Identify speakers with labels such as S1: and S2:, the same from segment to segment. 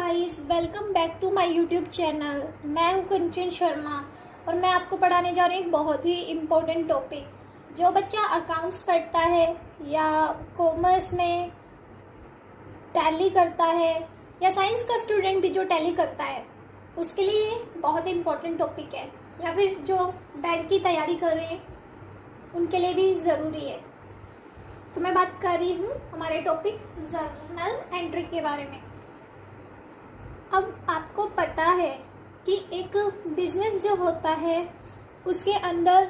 S1: Guys, welcome back to my YouTube channel. मैं हूं कंचन शर्मा और मैं आपको पढ़ाने जा रही हूँ एक बहुत ही इम्पोर्टेंट टॉपिक। जो बच्चा अकाउंट्स पढ़ता है या कॉमर्स में टैली करता है या साइंस का स्टूडेंट भी जो टैली करता है उसके लिए ये बहुत ही इम्पोर्टेंट टॉपिक है, या फिर जो बैंक की तैयारी कर रहे हैं उनके लिए भी ज़रूरी है। तो मैं बात कर रही हूँ हमारे टॉपिक जर्नल एंट्री के बारे में। अब आपको पता है कि एक बिजनेस जो होता है उसके अंदर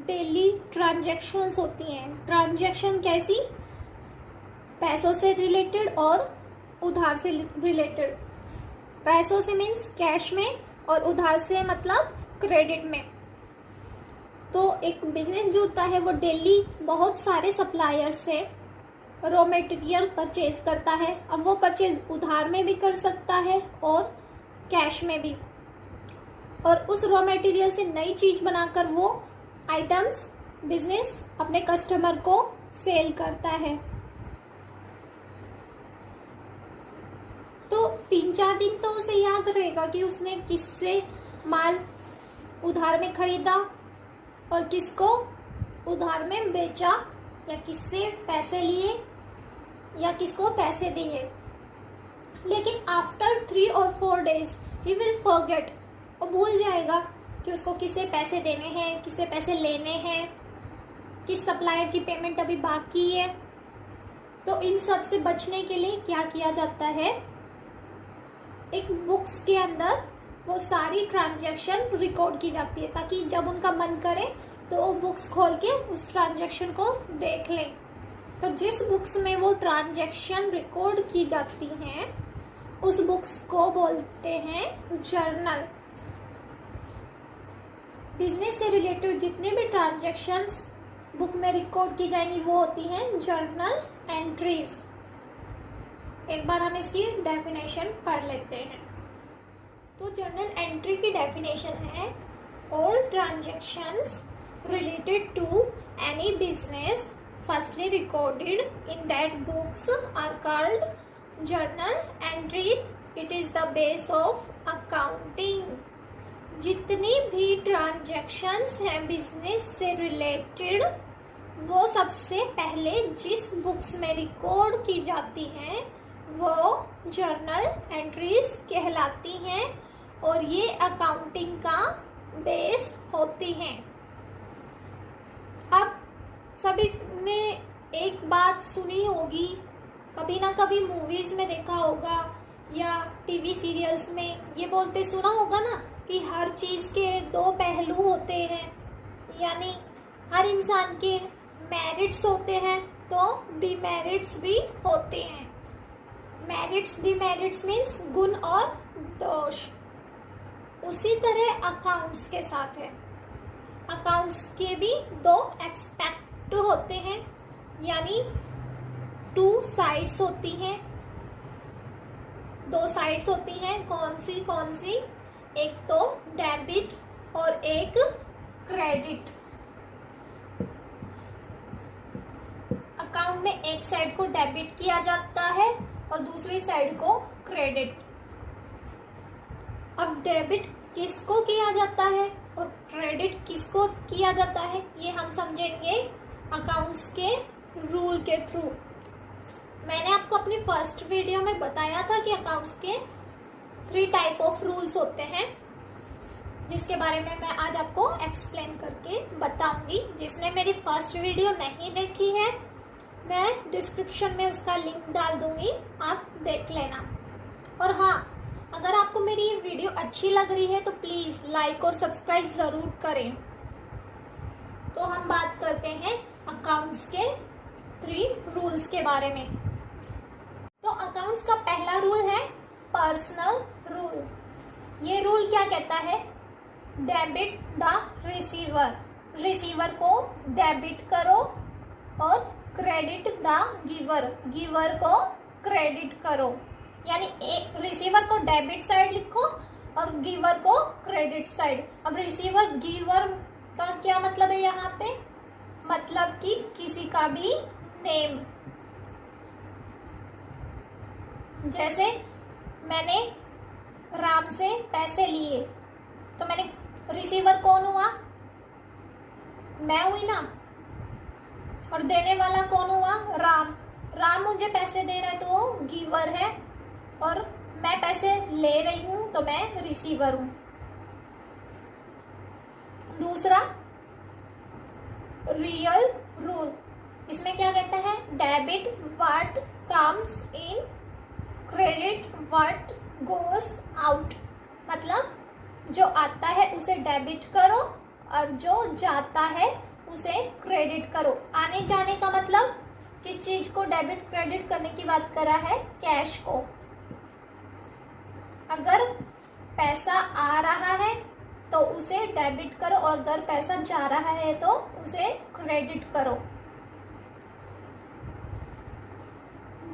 S1: डेली ट्रांजैक्शंस होती हैं। ट्रांजैक्शन कैसी? पैसों से रिलेटेड और उधार से रिलेटेड। पैसों से मीन्स कैश में और उधार से मतलब क्रेडिट में। तो एक बिजनेस जो होता है वो डेली बहुत सारे सप्लायर से रॉ मटेरियल परचेज करता है। अब वो परचेज उधार में भी कर सकता है और कैश में भी, और उस रॉ मटेरियल से नई चीज बनाकर वो आइटम्स बिजनेस अपने कस्टमर को सेल करता है। तो 3-4 दिन तो उसे याद रहेगा कि उसने किससे माल उधार में खरीदा और किसको उधार में बेचा, या किससे पैसे लिए या किसको पैसे दिए। लेकिन आफ्टर 3 और 4 डेज ही विल फॉरगेट, वो भूल जाएगा कि उसको किसे पैसे देने हैं, किसे पैसे लेने हैं, किस सप्लायर की पेमेंट अभी बाकी है। तो इन सब से बचने के लिए क्या किया जाता है, एक बुक्स के अंदर वो सारी ट्रांजैक्शन रिकॉर्ड की जाती है, ताकि जब उनका मन करे तो वो बुक्स खोल के उस ट्रांजैक्शन को देख लें। तो जिस बुक्स में वो ट्रांजैक्शन रिकॉर्ड की जाती हैं उस बुक्स को बोलते हैं जर्नल। बिजनेस से रिलेटेड जितने भी ट्रांजैक्शंस बुक में रिकॉर्ड की जाएंगी वो होती हैं जर्नल एंट्रीज। एक बार हम इसकी डेफिनेशन पढ़ लेते हैं। तो जर्नल एंट्री की डेफिनेशन है, all transactions related to any business firstly recorded in that books are called journal entries. It is the base of accounting. जितनी भी ट्रांजैक्शंस हैं बिजनेस से रिलेटेड वो सबसे पहले जिस बुक्स में रिकॉर्ड की जाती हैं वो जर्नल एंट्रीज कहलाती हैं और ये अकाउंटिंग का बेस होती हैं। अब सभी ने एक बात सुनी होगी, कभी ना कभी मूवीज में देखा होगा या टीवी सीरियल्स में ये बोलते सुना होगा ना कि हर चीज के 2 पहलू होते हैं, यानी हर इंसान के मेरिट्स होते हैं तो डिमेरिट्स भी होते हैं। मेरिट्स डिमेरिट्स मीन्स गुण और दोष। उसी तरह अकाउंट्स के साथ है। अकाउंट्स के भी 2 एस्पेक्ट होते हैं, यानी 2 साइड्स होती हैं। 2 साइड्स होती हैं, कौन सी? एक तो डेबिट और एक क्रेडिट। अकाउंट में एक साइड को डेबिट किया जाता है और दूसरी साइड को क्रेडिट। अब डेबिट किसको किया जाता है और क्रेडिट किसको किया जाता है ये हम समझेंगे अकाउंट्स के रूल के थ्रू। मैंने आपको अपनी फर्स्ट वीडियो में बताया था कि अकाउंट्स के 3 टाइप ऑफ रूल्स होते हैं, जिसके बारे में मैं आज आपको एक्सप्लेन करके बताऊंगी। जिसने मेरी फर्स्ट वीडियो नहीं देखी है मैं डिस्क्रिप्शन में उसका लिंक डाल दूंगी, आप देख लेना। और हाँ, अगर आपको मेरी ये वीडियो अच्छी लग रही है तो प्लीज लाइक और सब्सक्राइब जरूर करें। तो हम बात करते हैं अकाउंट्स के 3 रूल्स के बारे में। तो अकाउंट्स का पहला रूल है पर्सनल रूल। ये रूल क्या कहता है? Debit the receiver. रिसीवर को डेबिट करो और क्रेडिट द गिवर। गिवर को क्रेडिट करो, यानी एक रिसीवर को डेबिट साइड लिखो और गिवर को क्रेडिट साइड। अब रिसीवर गिवर का क्या मतलब है यहाँ पे? मतलब कि किसी का भी नेम। जैसे मैंने हमसे पैसे लिए, तो मैंने रिसीवर कौन हुआ? मैं हुई ना। और देने वाला कौन हुआ? राम। राम मुझे पैसे दे रहा है तो वो गिवर है, और मैं पैसे ले रही हूं तो मैं रिसीवर हूं। दूसरा रियल रूल, इसमें क्या कहता है? Debit what comes in, credit what goes out. मतलब जो आता है उसे डेबिट करो और जो जाता है उसे क्रेडिट करो। आने जाने का मतलब किस चीज को डेबिट क्रेडिट करने की बात करा है? कैश को। अगर पैसा आ रहा है तो उसे डेबिट करो, और अगर पैसा जा रहा है तो उसे क्रेडिट करो।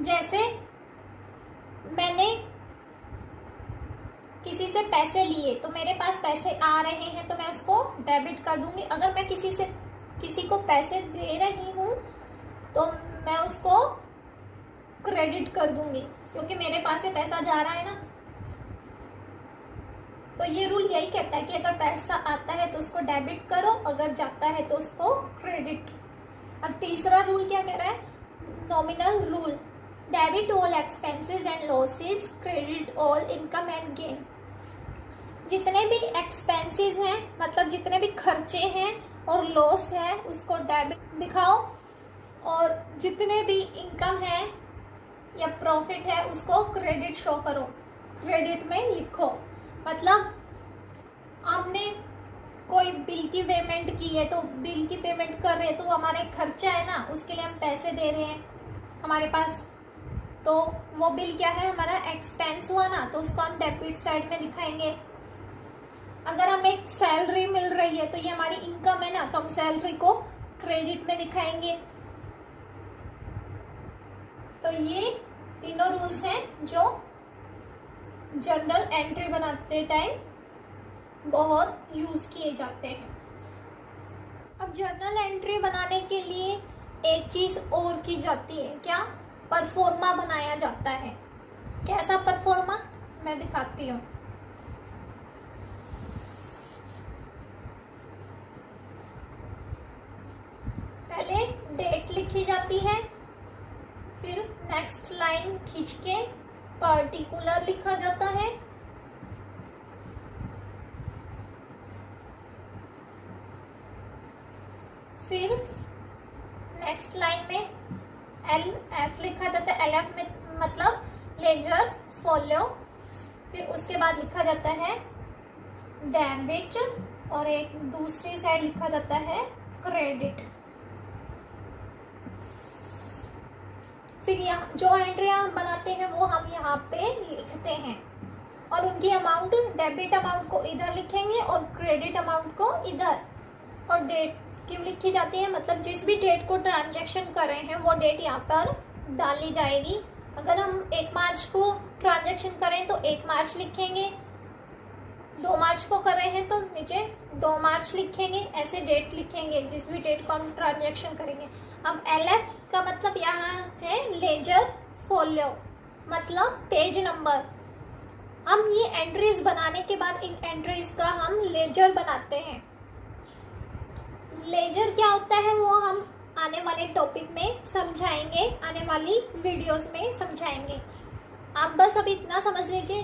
S1: जैसे मैंने किसी से पैसे लिए तो मेरे पास पैसे आ रहे हैं तो मैं उसको डेबिट कर दूंगी। अगर मैं किसी को पैसे दे रही हूं तो मैं उसको क्रेडिट कर दूंगी, क्योंकि मेरे पास से पैसा जा रहा है ना। तो ये रूल यही कहता है कि अगर पैसा आता है तो उसको डेबिट करो, अगर जाता है तो उसको क्रेडिट। अब तीसरा रूल क्या कह रहा है? Nominal rule, debit all expenses and losses, credit all income and gain. जितने भी एक्सपेंसेस हैं, मतलब जितने भी खर्चे हैं और लॉस है, उसको डेबिट दिखाओ, और जितने भी इनकम है या प्रॉफिट है उसको क्रेडिट शो करो, क्रेडिट में लिखो। मतलब हमने कोई बिल की पेमेंट की है तो बिल की पेमेंट कर रहे हैं तो हमारा एक खर्चा है ना, उसके लिए हम पैसे दे रहे हैं हमारे पास, तो वो बिल क्या है? हमारा एक्सपेंस हुआ ना, तो उसको हम डेबिट साइड में दिखाएंगे। अगर हमें सैलरी मिल रही है तो ये हमारी इनकम है ना, तो हम सैलरी को क्रेडिट में दिखाएंगे। तो ये तीनों रूल्स हैं जो जर्नल एंट्री बनाते टाइम बहुत यूज किए जाते हैं। अब जर्नल एंट्री बनाने के लिए एक चीज और की जाती है, क्या? परफॉर्मा बनाया जाता है। कैसा परफॉर्मा? मैं दिखाती हूँ। पहले डेट लिखी जाती है, फिर नेक्स्ट लाइन खींच के पर्टिकुलर लिखा जाता है, फिर नेक्स्ट लाइन में LF लिखा जाता है। LF में मतलब लेजर फॉलो। फिर उसके बाद लिखा जाता है डेबिट, और एक दूसरी साइड लिखा जाता है क्रेडिट। फिर यहाँ जो एंट्रियां हम बनाते हैं वो हम यहाँ पे लिखते हैं, और उनकी अमाउंट, डेबिट अमाउंट को इधर लिखेंगे और क्रेडिट अमाउंट को इधर। और डेट क्यों लिखी जाती है? मतलब जिस भी डेट को ट्रांजैक्शन कर रहे हैं वो डेट यहाँ पर डाली जाएगी। अगर हम 1 मार्च को ट्रांजैक्शन करें तो 1 मार्च लिखेंगे, 2 मार्च को कर रहे हैं तो नीचे 2 मार्च लिखेंगे। ऐसे डेट लिखेंगे जिस भी डेट को हम ट्रांजैक्शन करेंगे। अब LF का मतलब यहाँ है लेजर फॉलो, मतलब पेज नंबर। हम ये एंट्रीज बनाने के बाद इन एंट्रीज का हम लेजर बनाते हैं। लेजर क्या होता है वो हम आने वाले टॉपिक में समझाएंगे, आने वाली वीडियोस में समझाएंगे। आप बस अभी इतना समझ लीजिए,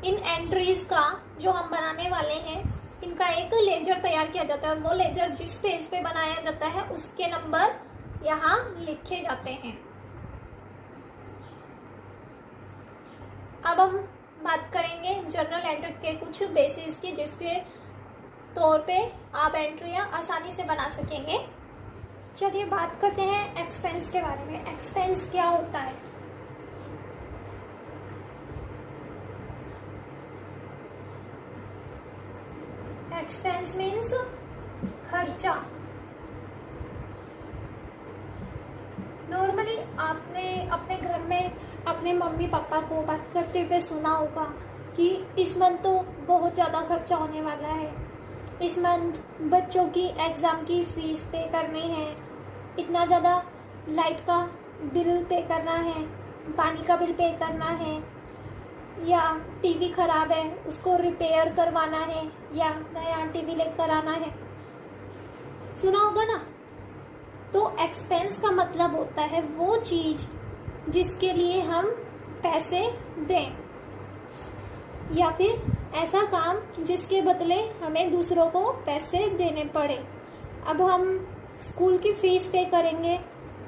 S1: इन एंट्रीज का जो हम बनाने वाले हैं इनका एक लेजर तैयार किया जाता है, और वो लेजर जिस पेज पे बनाया जाता है उसके नंबर यहाँ लिखे जाते हैं। अब हम बात करेंगे जर्नल एंट्री के कुछ बेसिस की, जिसके तौर पे आप एंट्रियां आसानी से बना सकेंगे। चलिए बात करते हैं एक्सपेंस के बारे में। एक्सपेंस क्या होता है? एक्सपेंस मीन्स खर्चा। नॉर्मली आपने अपने घर में अपने मम्मी पापा को बात करते हुए सुना होगा कि इस मंथ तो बहुत ज़्यादा खर्चा होने वाला है, इस मंथ बच्चों की एग्ज़ाम की फीस पे करनी है, इतना ज़्यादा लाइट का बिल पे करना है, पानी का बिल पे करना है, या टीवी खराब है उसको रिपेयर करवाना है या नया टीवी लेकर आना है, सुना होगा ना। तो एक्सपेंस का मतलब होता है वो चीज जिसके लिए हम पैसे दें, या फिर ऐसा काम जिसके बदले हमें दूसरों को पैसे देने पड़े। अब हम स्कूल की फीस पे करेंगे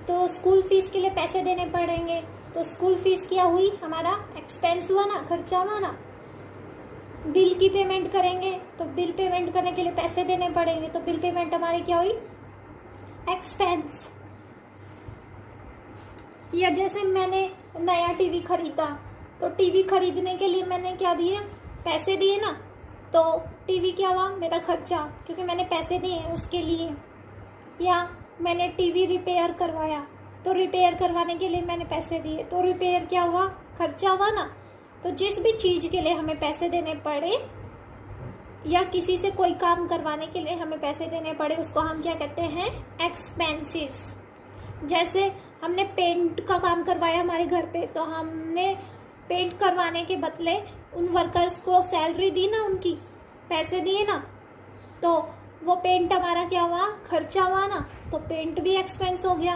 S1: तो स्कूल फीस के लिए पैसे देने पड़ेंगे, तो स्कूल फीस क्या हुई, हमारा एक्सपेंस हुआ ना, खर्चा हुआ ना। बिल की पेमेंट करेंगे तो बिल पेमेंट करने के लिए पैसे देने पड़ेंगे, तो बिल पेमेंट हमारी क्या हुई, एक्सपेंस। या जैसे मैंने नया टीवी खरीदा तो टीवी खरीदने के लिए मैंने क्या दिए, पैसे दिए ना, तो टीवी क्या हुआ, मेरा खर्चा, क्योंकि मैंने पैसे दिए उसके लिए। या मैंने टीवी रिपेयर करवाया तो रिपेयर करवाने के लिए मैंने पैसे दिए, तो रिपेयर क्या हुआ, खर्चा हुआ ना। तो जिस भी चीज के लिए हमें पैसे देने पड़े या किसी से कोई काम करवाने के लिए हमें पैसे देने पड़े, उसको हम क्या कहते हैं, एक्सपेंसेस। जैसे हमने पेंट का काम करवाया हमारे घर पे, तो हमने पेंट करवाने के बदले उन वर्कर्स को सैलरी दी ना, उनकी पैसे दिए ना, तो वो पेंट हमारा क्या हुआ, खर्चा हुआ ना, तो पेंट भी एक्सपेंस हो गया।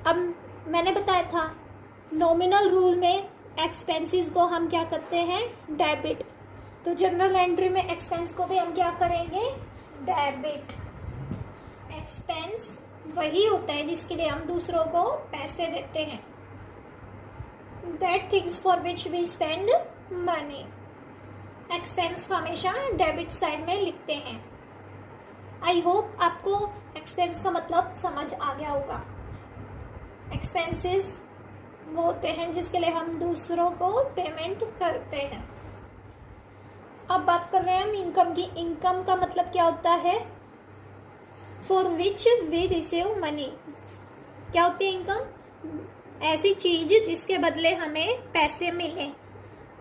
S1: अब मैंने बताया था नॉमिनल रूल में एक्सपेंसेस को हम क्या करते हैं, डेबिट। तो जनरल एंट्री में एक्सपेंस को भी हम क्या करेंगे, डेबिट। एक्सपेंस वही होता है जिसके लिए हम दूसरों को पैसे देते हैं, that things for which we spend money. Expense को हमेशा डेबिट साइड में लिखते हैं। आई होप आपको एक्सपेंस का मतलब समझ आ गया होगा। एक्सपेंसेस वो होते हैं जिसके लिए हम दूसरों को पेमेंट करते हैं। अब बात कर रहे हैं हम इनकम की। इनकम का मतलब क्या होता है, for which we receive money. क्या होती है इनकम, ऐसी चीज जिसके बदले हमें पैसे मिले।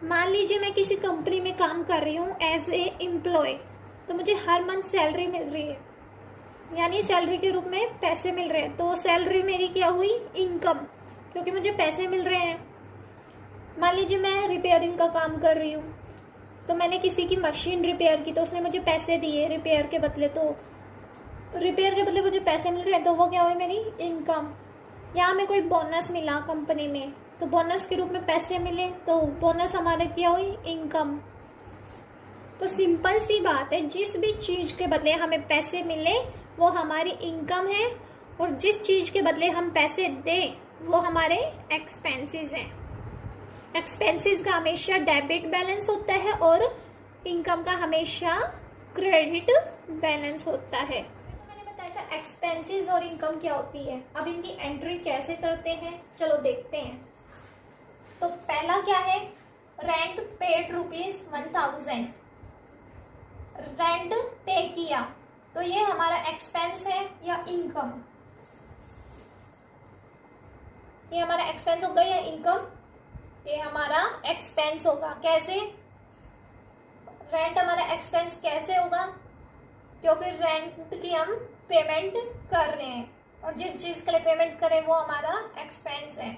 S1: मान लीजिए मैं किसी कंपनी में काम कर रही हूँ एज ए एम्प्लॉय, तो मुझे हर मंथ सैलरी मिल रही है, यानी सैलरी के रूप में पैसे मिल रहे हैं, तो सैलरी मेरी क्या हुई, इनकम, क्योंकि मुझे पैसे मिल रहे हैं। मान लीजिए मैं रिपेयरिंग का काम कर रही हूँ, तो मैंने किसी की मशीन रिपेयर की, तो उसने मुझे पैसे दिए रिपेयर के बदले, तो रिपेयर के बदले मुझे पैसे मिल रहे हैं, तो वो क्या हुई, मेरी इनकम। या हमें कोई बोनस मिला कंपनी में, तो बोनस के रूप में पैसे मिले, तो बोनस हमारे क्या हुई, इनकम। तो सिंपल सी बात है, जिस भी चीज के बदले हमें पैसे मिले वो हमारी इनकम है, और जिस चीज के बदले हम पैसे दें वो हमारे एक्सपेंसेस हैं। एक्सपेंसेस का हमेशा डेबिट बैलेंस होता है और इनकम का हमेशा क्रेडिट बैलेंस होता है। तो मैंने बताया था एक्सपेंसेस और इनकम क्या होती है। अब इनकी एंट्री कैसे करते हैं, चलो देखते हैं। तो पहला क्या है, रेंट पेड ₹1000। रेंट पे किया, तो ये हमारा एक्सपेंस है या इनकम, ये हमारा एक्सपेंस होगा या इनकम, ये हमारा एक्सपेंस होगा। कैसे, रेंट हमारा एक्सपेंस कैसे होगा, क्योंकि रेंट की हम पेमेंट कर रहे हैं, और जिस चीज के लिए पेमेंट करें वो हमारा एक्सपेंस है।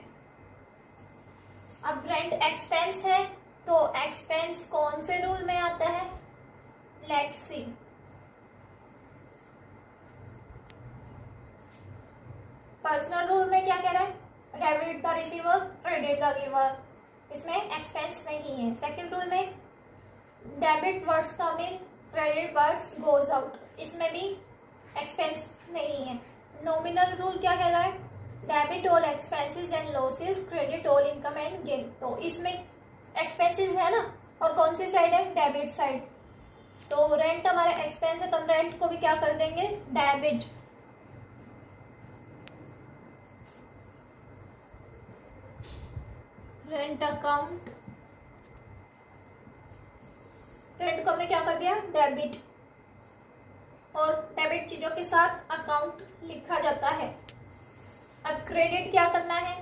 S1: अब रेंट एक्सपेंस है, तो एक्सपेंस कौन से रूल में आता है, लेट्स सी। पर्सनल रूल में क्या कह रहा है, डेबिट का रिसीवर, क्रेडिट का गिवर, इसमें एक्सपेंस नहीं है। सेकंड रूल में डेबिट वर्ड्स कम इन, क्रेडिट वर्ड्स गोज आउट, इसमें भी एक्सपेंस नहीं है। नॉमिनल रूल क्या कह रहा है, debit all expenses and losses, credit all income and gain. तो इसमें एक्सपेंसेस है ना, और कौन सी साइड है, डेबिट साइड। तो रेंट हमारा एक्सपेंस है, तो हम रेंट को भी क्या कर देंगे, डेबिट। रेंट अकाउंट, रेंट को हमने क्या कर दिया, डेबिट। और डेबिट चीजों के साथ अकाउंट लिखा जाता है। अब क्रेडिट क्या करना है,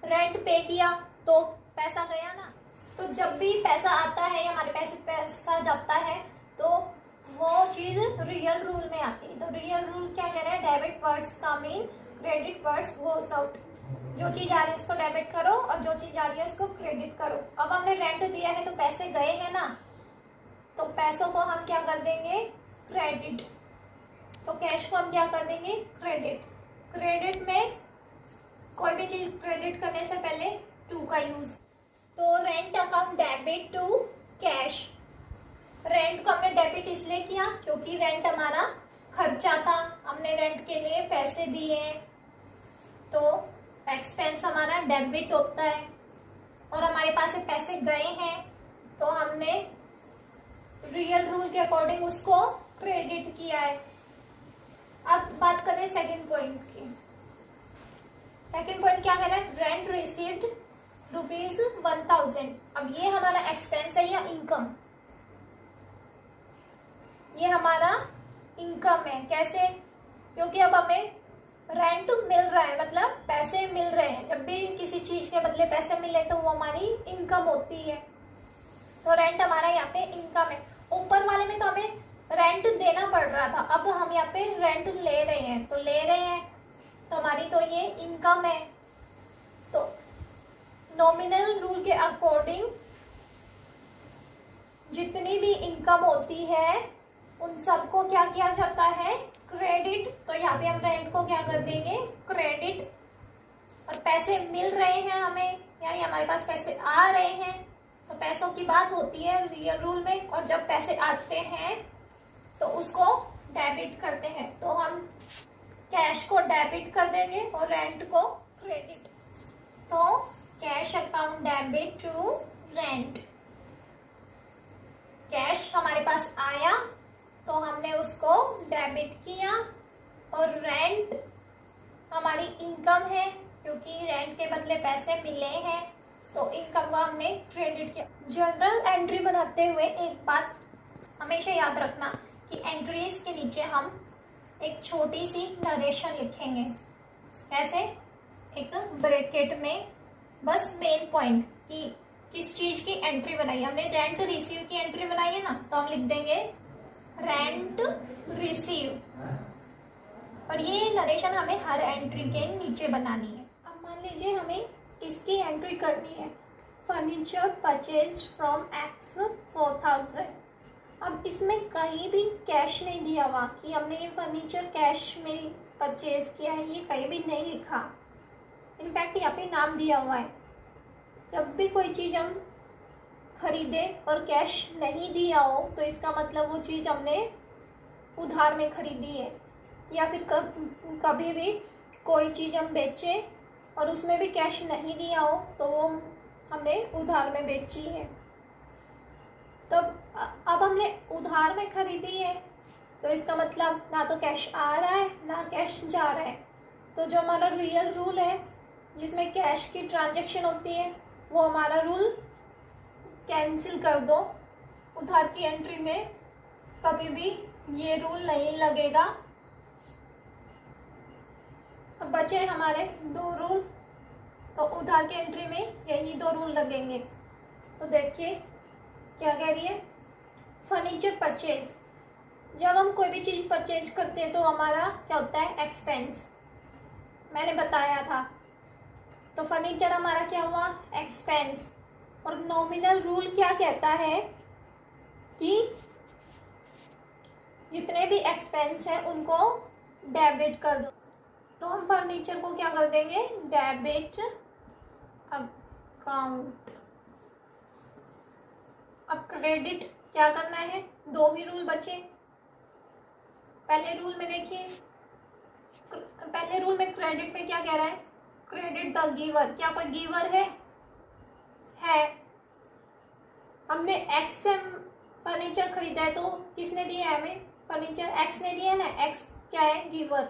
S1: रेंट पे किया तो पैसा गया ना, तो जब भी पैसा आता है या हमारे पैसा जाता है तो वो चीज रियल रूल में आती है। तो रियल रूल क्या कह रहा है, डेबिट वर्ड्स कम इन, क्रेडिट वर्ड्स गोज आउट। जो चीज आ रही है उसको डेबिट करो और जो चीज आ रही है उसको क्रेडिट करो। अब हमने रेंट दिया है तो पैसे गए हैं ना, तो पैसों को हम क्या कर देंगे, क्रेडिट। तो कैश को हम क्या कर देंगे, क्रेडिट। क्रेडिट में कोई भी चीज क्रेडिट करने से पहले टू का यूज। तो rent account debit to cash. Rent को हमने डेबिट इसलिए किया क्योंकि रेंट हमारा खर्चा था, हमने रेंट के लिए पैसे दिए हैं, तो एक्सपेंस हमारा डेबिट होता है। और हमारे पास से पैसे गए हैं तो हमने रियल रूल के अकॉर्डिंग उसको क्रेडिट किया है। अब बात करें सेकंड पॉइंट की। सेकंड पॉइंट क्या कह रहा है, रेंट रिसीव्ड ₹1000। अब ये हमारा एक्सपेंस है या इनकम, ये हमारा इनकम है। कैसे, क्योंकि अब हमें रेंट मिल रहा है, मतलब पैसे मिल रहे हैं। जब भी किसी चीज के बदले पैसे मिले तो वो हमारी इनकम होती है। तो रेंट हमारा यहाँ पे इनकम है। ऊपर वाले में तो हमें रेंट देना पड़ रहा था, अब हम यहाँ पे रेंट ले रहे हैं, तो ले रहे हैं तो हमारी तो ये इनकम है। तो नॉमिनल रूल के अकॉर्डिंग जितनी भी इनकम होती है उन सबको क्या किया जाता है, क्रेडिट। तो यहाँ पे हम रेंट को क्या कर देंगे, क्रेडिट। और पैसे मिल रहे हैं हमें, यानी हमारे पास पैसे आ रहे हैं, तो पैसों की बात होती है रियल रूल में। और जब पैसे आते हैं तो उसको डेबिट करते हैं, तो हम कैश को डेबिट कर देंगे और रेंट को क्रेडिट। तो cash account debit to rent. Cash हमारे पास आया तो हमने उसको डेबिट किया, और रेंट हमारी इनकम है क्योंकि रेंट के बदले पैसे मिले हैं, तो इनकम को हमने क्रेडिट किया। जर्नल एंट्री बनाते हुए एक बात हमेशा याद रखना कि एंट्रीज के नीचे हम एक छोटी सी नरेशन लिखेंगे। कैसे, एक ब्रैकेट में बस मेन पॉइंट कि किस चीज की एंट्री बनाई है। हमने रेंट रिसीव की एंट्री बनाई है ना, तो हम लिख देंगे रेंट रिसीव। और ये नरेशन हमें हर एंट्री के नीचे बनानी है। अब मान लीजिए हमें इसकी एंट्री करनी है, फर्नीचर परचेज फ्रॉम एक्स 4000। अब इसमें कहीं भी कैश नहीं दिया हुआ कि हमने ये फर्नीचर कैश में परचेज किया है, ये कहीं भी नहीं लिखा। इनफैक्ट यहाँ पे नाम दिया हुआ है। जब भी कोई चीज़ हम खरीदे और कैश नहीं दिया हो तो इसका मतलब वो चीज़ हमने उधार में खरीदी है। या फिर कभी भी कोई चीज़ हम बेचे और उसमें भी कैश नहीं दिया हो तो वो हमने उधार में बेची है। तब अब हमने उधार में खरीदी है तो इसका मतलब ना तो कैश आ रहा है ना कैश जा रहा है। तो जो हमारा रियल रूल है जिसमें कैश की ट्रांजैक्शन होती है वो हमारा रूल कैंसिल कर दो। उधार की एंट्री में कभी भी ये रूल नहीं लगेगा। अब बचे हमारे दो रूल, तो उधार की एंट्री में यही दो रूल लगेंगे। तो देखिए क्या कह रही है, फर्नीचर परचेज। जब हम कोई भी चीज़ परचेज करते हैं तो हमारा क्या होता है, एक्सपेंस। मैंने बताया था। तो फर्नीचर हमारा क्या हुआ, एक्सपेंस। और नॉमिनल रूल क्या कहता है कि जितने भी एक्सपेंस हैं उनको डेबिट कर दो। तो हम फर्नीचर को क्या कर देंगे, डेबिट अकाउंट। अब क्रेडिट क्या करना है, दो ही रूल बचे। पहले रूल में देखिए, पहले रूल में क्रेडिट में क्या कह रहा है, क्रेडिट द गिवर। क्या कोई गिवर है? हमने एक्स से फर्नीचर खरीदा है तो किसने दिया है हमें फर्नीचर, एक्स ने दिया है ना। एक्स क्या है, गिवर।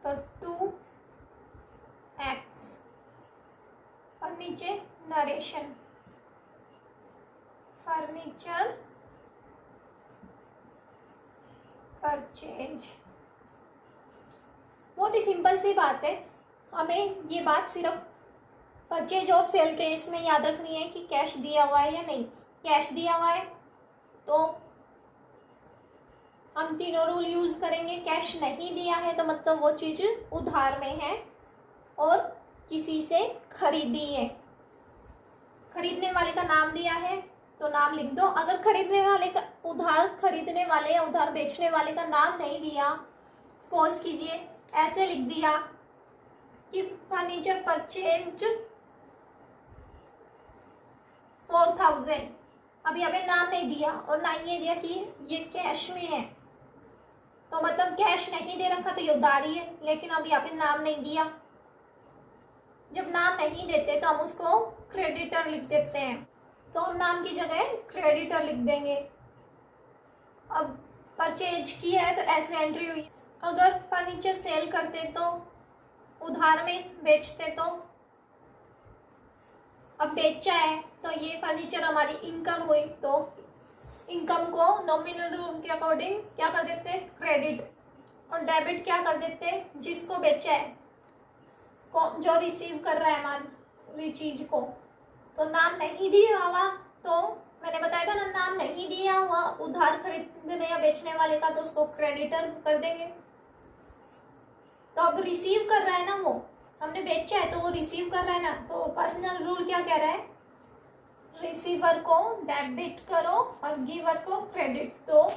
S1: तो 2x और नीचे नरेशन, फर्नीचर परचेज। बहुत ही सिंपल सी बात है। हमें ये बात सिर्फ परचेज और सेल के इसमें याद रखनी है कि कैश दिया हुआ है या नहीं। कैश दिया हुआ है तो हम तीनों रूल यूज करेंगे। कैश नहीं दिया है तो मतलब वो चीज उधार में है। और किसी से खरीदी है। खरीदने वाले का नाम दिया है तो नाम लिख दो। अगर खरीदने वाले का, उधार खरीदने वाले या उधार बेचने वाले का नाम नहीं दिया, सपोज कीजिए ऐसे लिख दिया कि फर्नीचर परचेज्ड 4000, अभी हमें नाम नहीं दिया और ना ये दिया कि ये कैश में है, तो मतलब कैश नहीं दे रखा तो ये उधारी है, लेकिन अभी यहाँ पे नाम नहीं दिया। जब नाम नहीं देते तो हम उसको क्रेडिटर लिख देते हैं, तो हम नाम की जगह क्रेडिटर लिख देंगे। अब परचेज किया है तो ऐसे एंट्री हुई। अगर फर्नीचर सेल करते तो, उधार में बेचते तो, अब बेचा है तो ये फर्नीचर हमारी इनकम हुई, तो इनकम को नॉमिनल रूल के अकॉर्डिंग क्या कर देते हैं, क्रेडिट, और डेबिट क्या कर देते हैं, जिसको बेचा है, जो रिसीव कर रहा है हमारी चीज को। तो नाम नहीं दिया हुआ, तो मैंने बताया था ना, नाम नहीं दिया हुआ उधार खरीदने या बेचने वाले का तो उसको क्रेडिटर कर देंगे। तो अब रिसीव कर रहा है ना, वो हमने बेचा है तो वो रिसीव कर रहा है ना, तो पर्सनल रूल क्या कह रहा है, रिसीवर को डेबिट करो और गिवर को क्रेडिट। तो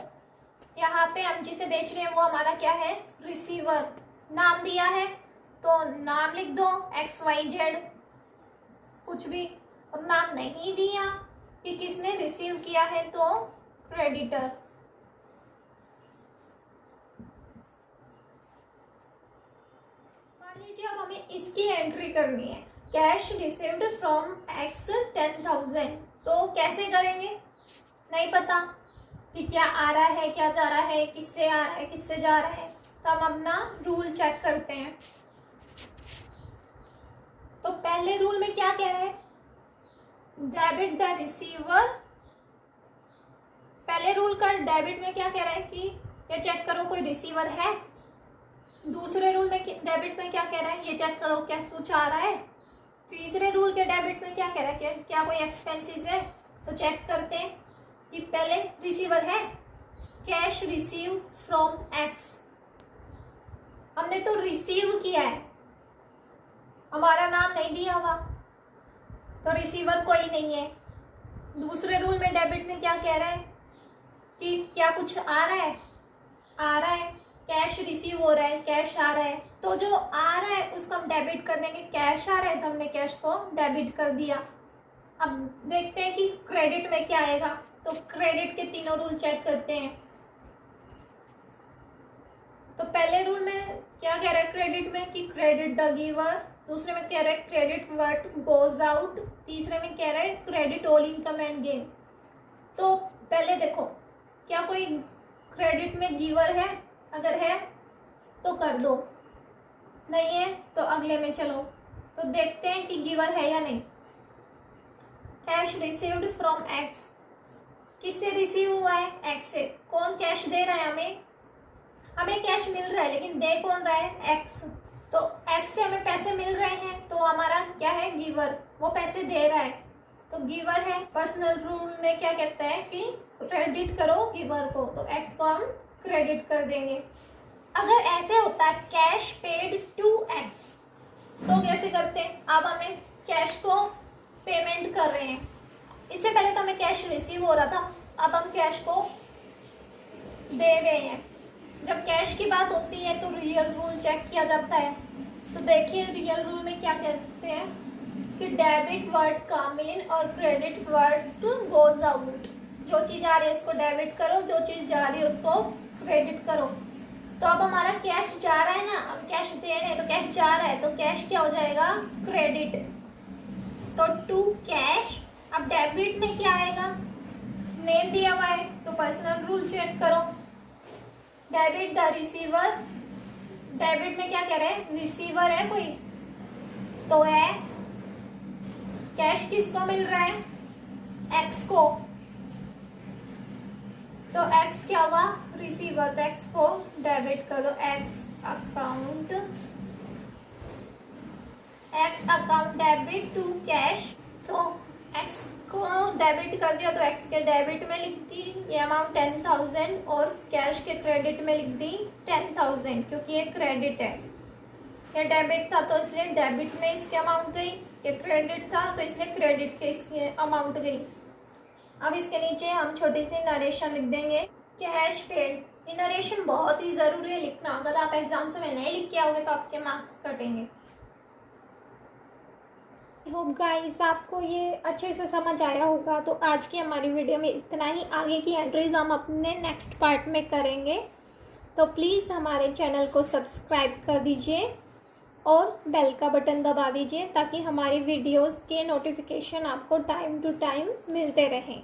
S1: यहाँ पे हम जिसे बेच रहे हैं वो हमारा क्या है, रिसीवर। नाम दिया है तो नाम लिख दो XYZ कुछ भी, और नाम नहीं दिया कि किसने रिसीव किया है तो क्रेडिटर। मान लीजिए अब हमें इसकी एंट्री करनी है, कैश रिसीव्ड फ्रॉम X 10,000, तो कैसे करेंगे, नहीं पता कि क्या आ रहा है, क्या जा रहा है, किससे आ रहा है, किससे जा रहा है, तो हम अपना रूल चेक करते हैं। तो पहले रूल में क्या कह रहा है, डेबिट द रिसीवर। पहले रूल का डेबिट में क्या कह रहा है कि ये चेक करो कोई रिसीवर है। दूसरे रूल में डेबिट में क्या कह रहा है, ये चेक करो क्या कुछ आ रहा है। तीसरे रूल के डेबिट में क्या कह रहा है, क्या कोई एक्सपेंसेस है, तो चेक करते हैं कि पहले रिसीवर है, कैश रिसीव फ्रॉम X, हमने तो रिसीव किया है, हमारा नाम नहीं दिया हुआ, तो रिसीवर कोई नहीं है। दूसरे रूल में डेबिट में क्या कह रहा है कि क्या कुछ आ रहा है, कैश रिसीव हो रहा है, कैश आ रहा है, तो जो आ रहा है उसको हम डेबिट कर देंगे। कैश आ रहा है तो हमने कैश को डेबिट कर दिया। अब देखते हैं कि क्रेडिट में क्या आएगा, तो क्रेडिट के तीनों रूल चेक करते हैं। तो पहले रूल में क्या कह रहा है क्रेडिट में कि क्रेडिट द गिवर, दूसरे में कह रहा है क्रेडिट व्हाट गोज आउट, तीसरे में कह रहा है credit all income and gain. तो पहले देखो क्या कोई क्रेडिट में गिवर है, अगर है तो कर दो, नहीं है तो अगले में चलो। तो देखते हैं कि गिवर है या नहीं। कैश रिसीव्ड फ्रॉम X, किससे रिसीव हुआ है, X से। कौन कैश दे रहा है हमें, हमें कैश मिल रहा है लेकिन दे कौन रहा है, X। तो X से हमें पैसे मिल रहे हैं तो हमारा क्या है, गिवर, वो पैसे दे रहा है तो गिवर है। पर्सनल रूल में क्या कहता है कि क्रेडिट करो गिवर को, तो X को हम क्रेडिट कर देंगे। अगर ऐसे होता है कैश पेड टू X, तो कैसे करते हैं, अब हमें कैश को पेमेंट कर रहे हैं, इससे पहले तो हमें कैश रिसीव हो रहा था, अब हम कैश को दे रहे हैं। जब कैश की बात होती है तो रियल रूल चेक किया जाता है। तो देखिए रियल रूल में क्या कहते हैं कि डेबिट वर्ड कम इन और क्रेडिट वर्ड गोज आउट। जो चीज़ आ रही है उसको डेबिट करो, जो चीज़ जा रही है उसको क्रेडिट करो। तो अब हमारा कैश जा रहा है ना, अब कैश दे रहे हैं तो कैश जा रहा है, तो कैश क्या हो जाएगा, क्रेडिट। तो टू कैश। अब डेबिट में क्या आएगा, नेम दिया हुआ है तो पर्सनल रूल चेक करो, डेबिट द रिसीवर। डेबिट में क्या कह रहे हैं, रिसीवर है कोई, तो है कैश किसको मिल रहा है, X को, तो X क्या हुआ, रिसीवर, तो X को डेबिट कर दो। X account debit to cash, तो X को डेबिट कर दिया तो X के डेबिट में लिख दी ये अमाउंट 10,000 और कैश के क्रेडिट में लिख दी 10,000 क्योंकि ये क्रेडिट है। या डेबिट था तो इसलिए डेबिट में इसकी अमाउंट गई, या क्रेडिट था तो इसलिए क्रेडिट के इसकी अमाउंट गई। अब इसके नीचे हम छोटी सी नरेशन लिख देंगे, कैश पेड। ये नरेशन बहुत ही ज़रूरी है लिखना, अगर आप एग्जाम्स में नहीं लिख के आओगे तो आपके मार्क्स कटेंगे। होप गाइस आपको ये अच्छे से समझ आया होगा। तो आज की हमारी वीडियो में इतना ही। आगे की एंट्रीज हम अपने नेक्स्ट पार्ट में करेंगे, तो प्लीज़ हमारे चैनल को सब्सक्राइब कर दीजिए और बेल का बटन दबा दीजिए ताकि हमारी वीडियोस के नोटिफिकेशन आपको टाइम टू टाइम मिलते रहें।